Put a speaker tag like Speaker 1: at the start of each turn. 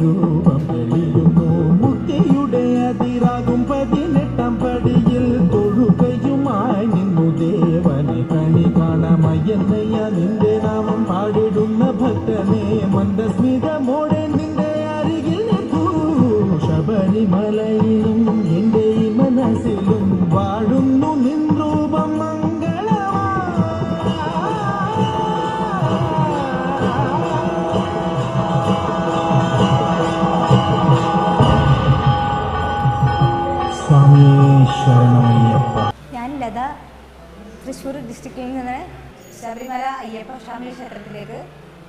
Speaker 1: രൂപം തെളിയുന്നു. മുക്തിയുടെ അതിരാകും 18-ാം പടിയിൽ തൊഴുകയുമായി നിന്നു ദേവനെ കണി കാണമയ്യന്നയ്യ നിന്റെ നാമം പാടിടുന്ന ഭക്തനെ മന്ദസ്മിതമോടെ നിന്റെ അരികിൽ നിൽക്കൂ. ശബരിമലയിലും എൻ്റെ ഈ മനസ്സിലും വാഴുന്നു നിൻ രൂപം
Speaker 2: ഞാൻ ലത തൃശ്ശൂർ ഡിസ്ട്രിക്റ്റിൽ നിന്ന് ശബരിമല അയ്യപ്പ സ്വാമി ക്ഷേത്രത്തിലേക്ക്